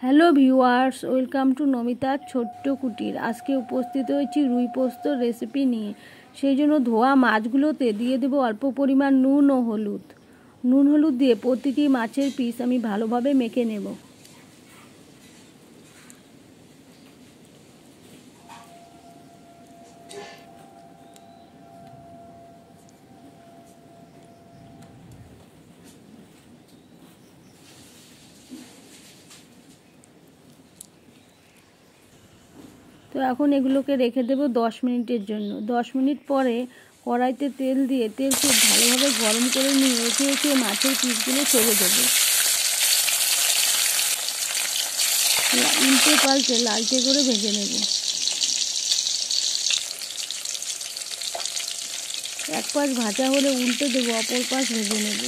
Hello viewers, welcome to নমিতার ছোট্ট কুটির। আজকে উপস্থিত হয়েছি রুই পোস্তর রেসিপি নিয়ে। সেই জন্য ধোয়া মাছগুলোতে দিয়ে দেবো অল্প পরিমাণ নুন ও হলুদ। নুন হলুদ দিয়ে প্রতিটি মাছের পিস আমি ভালোভাবে মেখে নেব। তো এখন এগুলোকে রেখে দেবো 10 মিনিটের জন্য। 10 মিনিট পরে কড়াইতে তেল দিয়ে তেল খুব ভালোভাবে গরম করে নিয়ে একে একে মাছের পিসগুলো ছেড়ে দেবো। উল্টে পাল্টে লালচে করে ভেজে নেব। এক পাশ ভাজা হলে উল্টে দেবো, অপর পাশ ভেজে নেব।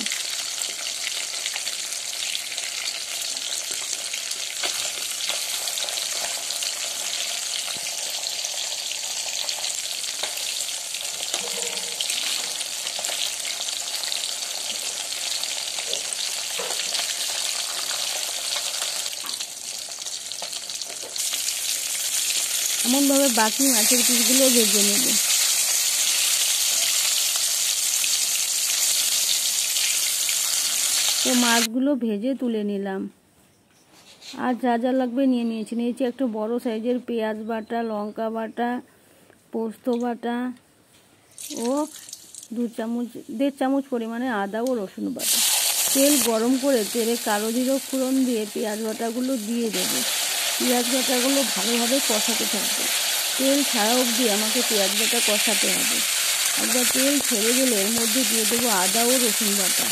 এমনভাবে বাকি মাছের পিসগুলো ভেজে নেব। তো মাছগুলো ভেজে তুলে নিলাম। আর যা যা লাগবে নিয়েছি একটা বড় সাইজের পেঁয়াজ বাটা, লঙ্কা বাটা, পোস্ত বাটা ও 1.5 চামচ পরিমাণে আদা ও রসুন বাটা। তেল গরম করে তেলে কালো জিরে ফোড়ন দিয়ে পেঁয়াজ বাটাগুলো দিয়ে দেবো। পেঁয়াজ বাটাগুলো ভালোভাবে কষাতে থাকবে। তেল ছাড়া অবধি আমাকে পেঁয়াজ বাটা কষাতে হবে। একবার তেল ছেড়ে গেলে এর মধ্যে দিয়ে দেবো আদা ও রসুন বাটা।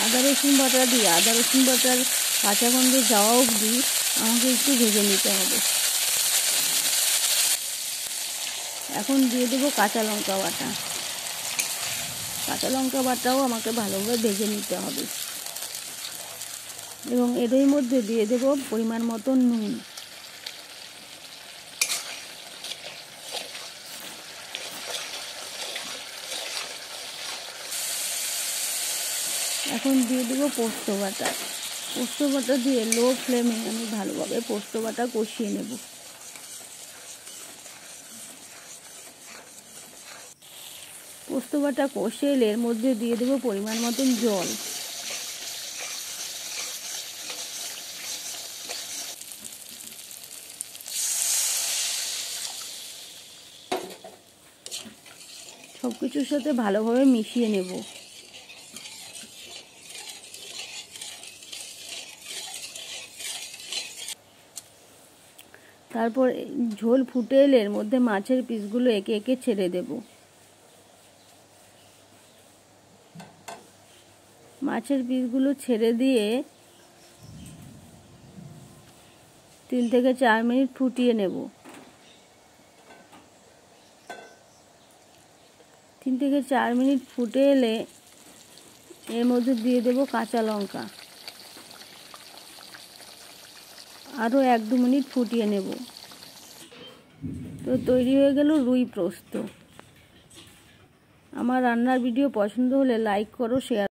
আদা রসুন বাটার কাঁচা গন্ধ যাওয়া অবধি আমাকে একটু ভেজে নিতে হবে। এখন দিয়ে দেবো কাঁচা লঙ্কা বাটাও আমাকে ভালোভাবে ভেজে নিতে হবে। এবং এরই মধ্যে দিয়ে দেবো পরিমাণ মতো নুন। এখন দিয়ে দেবো পোস্ত বাটা দিয়ে লো ফ্লেমে আমি ভালোভাবে পোস্ত বাটা কষিয়ে নেব। পোস্ত বাটা কষে এলে এর মধ্যে দিয়ে দেবো পরিমাণ মতন জল। সব কিছুর সাথে ভালোভাবে মিশিয়ে নেব। তারপর ঝোল ফুটে এলে এর মধ্যে মাছের পিসগুলো একে একে ছেড়ে দেব। মাছের পিসগুলো ছেড়ে দিয়ে 3 থেকে 4 মিনিট ফুটিয়ে নেব। 3 থেকে 4 মিনিট ফুটে এলে এর মধ্যে দিয়ে দেব কাঁচা লঙ্কা। আরও 1-2 মিনিট ফুটিয়ে নেব। তো তৈরি হয়ে গেল রুই পোস্ত। আমার রান্নার ভিডিও পছন্দ হলে লাইক করো, শেয়ার